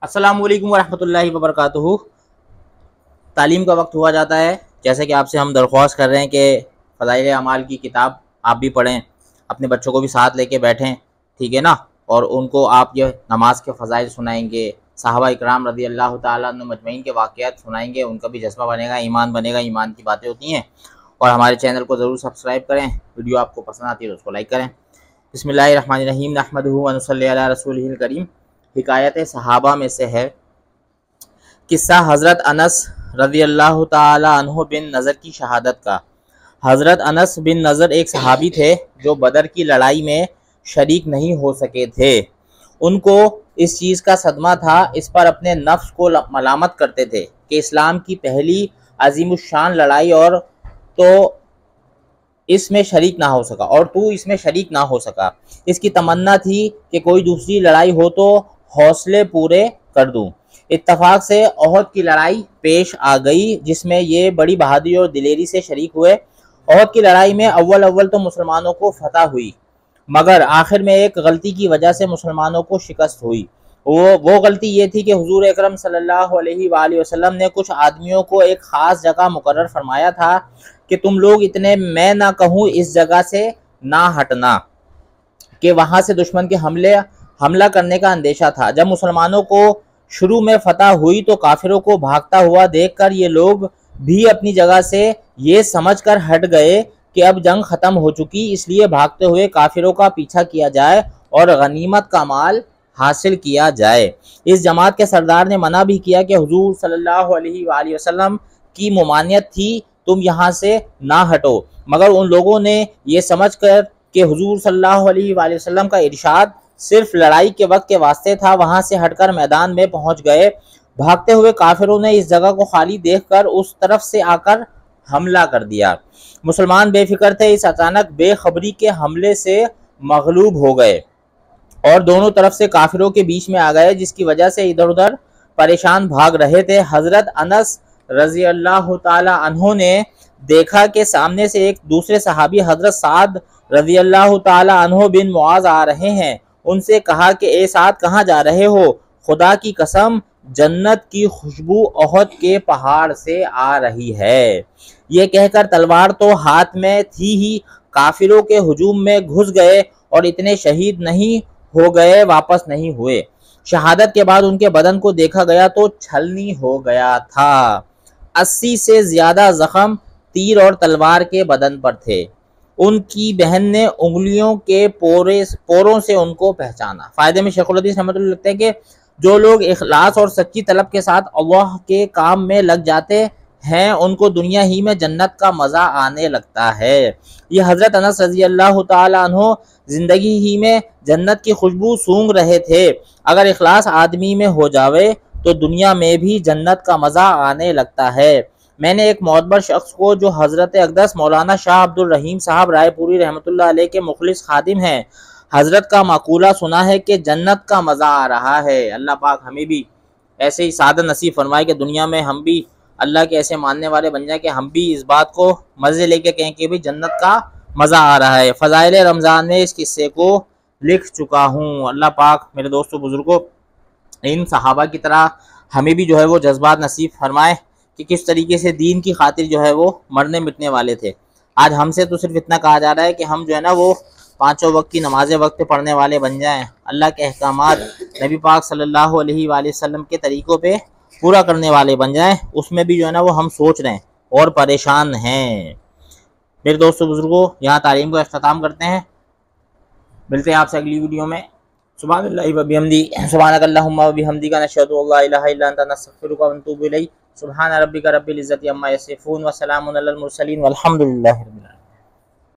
अस्सलाम वालेकुम वरहमतुल्लाहि वबरकातुहू। तालीम का वक्त हुआ जाता है। जैसे कि आपसे हम दरख्वास्त कर रहे हैं कि फ़ज़ाइल अमाल की किताब आप भी पढ़ें, अपने बच्चों को भी साथ लेके बैठें, ठीक है ना। और उनको आप ये नमाज के फ़ज़ाइल सुनाएंगे, सहाबा इकराम रज़ी अल्लाह ताला अन्हुम मजमईन के वाक़यात सुनाएंगे, उनका भी जज्बा बनेगा, ईमान बनेगा। ईमान की बातें होती हैं। और हमारे चैनल को ज़रूर सब्सक्राइब करें। वीडियो आपको पसंद आती है तो उसको लाइक करें। बिस्मिल्लाहिर्रहमानिर्रहीम नहमदुहु व नुसल्ली अला रसूलिहिल करीम। हिकायत सहाबा में से है किस्सा हज़रत अनस रज़ी अल्लाह ताला अन्हु बिन नज़र की शहादत का। हज़रत अनस बिन नज़र एक सहाबी थे जो बदर की लड़ाई में शरीक नहीं हो सके थे। उनको इस चीज़ का सदमा था, इस पर अपने नफ्स को मलामत करते थे कि इस्लाम की पहली अजीमुशान लड़ाई और तो इसमें शरीक ना हो सका और तू इसमें शरीक ना हो सका। इसकी तमन्ना थी कि कोई दूसरी लड़ाई हो तो हौसले पूरे कर दूं। इत्तफाक से ओहद की लड़ाई पेश आ गई जिसमें ये बड़ी बहादुरी और दिलेरी से शरीक हुए। ओहद की लड़ाई में अव्वल तो मुसलमानों को फतह हुई, मगर आखिर में एक गलती की वजह से मुसलमानों को शिकस्त हुई। वो गलती ये थी कि हुजूर अकरम सल्लल्लाहु अलैहि वसल्लम ने कुछ आदमियों को एक ख़ास जगह मुकर्रर फरमाया था कि तुम लोग इतने मैं ना कहूँ इस जगह से ना हटना, कि वहाँ से दुश्मन के हमला करने का अंदेशा था। जब मुसलमानों को शुरू में फतह हुई तो काफिरों को भागता हुआ देखकर ये लोग भी अपनी जगह से ये समझकर हट गए कि अब जंग ख़त्म हो चुकी, इसलिए भागते हुए काफिरों का पीछा किया जाए और गनीमत का माल हासिल किया जाए। इस जमात के सरदार ने मना भी किया कि हुजूर सल्लल्लाहु अलैहि वसल्लम की मुमानियत थी, तुम यहाँ से ना हटो, मगर उन लोगों ने ये समझकर कि हुजूर सल्लल्लाहु अलैहि वसल्लम का इरशाद सिर्फ लड़ाई के वक्त के वास्ते था, वहाँ से हटकर मैदान में पहुँच गए। भागते हुए काफिरों ने इस जगह को खाली देखकर उस तरफ से आकर हमला कर दिया। मुसलमान बेफिक्र थे, इस अचानक बेखबरी के हमले से मगलूब हो गए और दोनों तरफ से काफिरों के बीच में आ गए, जिसकी वजह से इधर उधर परेशान भाग रहे थे। हजरत अनस रजी अल्लाह ताला अन्हु ने देखा कि सामने से एक दूसरे सहाबी हजरत साद रजी अल्लाह ताला अन्हु बिन मुआज आ रहे हैं। उनसे कहा कि ए साद, कहाँ जा रहे हो? खुदा की कसम, जन्नत की खुशबू ओहद के पहाड़ से आ रही है। ये कहकर तलवार तो हाथ में थी ही काफिरों के हुजूम में घुस गए और इतने शहीद नहीं हो गए, वापस नहीं हुए। शहादत के बाद उनके बदन को देखा गया तो छलनी हो गया था। 80 से ज्यादा जख्म तीर और तलवार के बदन पर थे। उनकी बहन ने उंगलियों के पोरों से उनको पहचाना। फायदे में शेखुल हदीस रहमतुल्लाह लिखते हैं कि जो लोग इखलास और सच्ची तलब के साथ अल्लाह के काम में लग जाते हैं उनको दुनिया ही में जन्नत का मज़ा आने लगता है। ये हज़रत अनस रज़ी अल्लाह ताला अन्हु ज़िंदगी ही में जन्नत की खुशबू सूंघ रहे थे। अगर इखलास आदमी में हो जावे तो दुनिया में भी जन्नत का मज़ा आने लगता है। मैंने एक मोतबर शख्स को, जो हज़रत अक़दस मौलाना शाह अब्दुल रहीम साहब रायपुरी रहमतुल्लाह अलैह के मुखलिस खादिम हैं, हज़रत का मकूला सुना है कि जन्नत का मज़ा आ रहा है। अल्लाह पाक हमें भी ऐसे ही सादा नसीब फरमाए कि दुनिया में हम भी अल्लाह के ऐसे मानने वाले बन जाए कि हम भी इस बात को मज़े लेके कहें कि भी जन्नत का मज़ा आ रहा है। फ़ज़ाइल रमज़ान में इस किस्से को लिख चुका हूँ। अल्लाह पाक मेरे दोस्तों बुज़ुर्गों इन सहाबा की तरह हमें भी जो है वो जज्बात नसीब फरमाए कि किस तरीके से दीन की खातिर जो है वो मरने मिटने वाले थे। आज हमसे तो सिर्फ इतना कहा जा रहा है कि हम जो है ना वो पाँचों वक्त की नमाज़ें वक्त पे पढ़ने वाले बन जाएं, अल्लाह के अहकामात नबी पाक सल्लल्लाहु अलैहि वसल्लम के तरीक़ों पे पूरा करने वाले बन जाएं। उसमें भी जो है ना वो हम सोच रहे हैं और परेशान हैं। मेरे दोस्तों बुजुर्गों, यहाँ तालीम को अख्ताम करते हैं। मिलते हैं आपसे अगली वीडियो में। सुब्हानल्लाहि व बिहम्दिही, सुब्हानकल्लाहुम्मा व बिहम्दिका, नशहदु अल्ला इलाहा इल्ला अंता, नस्तगफिरुका व नतूबु इलैक। सुब्हान रब्बिका रब्बिल इज़्ज़ति अम्मा यसिफून व सलामुन अलल मुरसलीन वल्हम्दुलिल्लाहि रब्बिल आलमीन।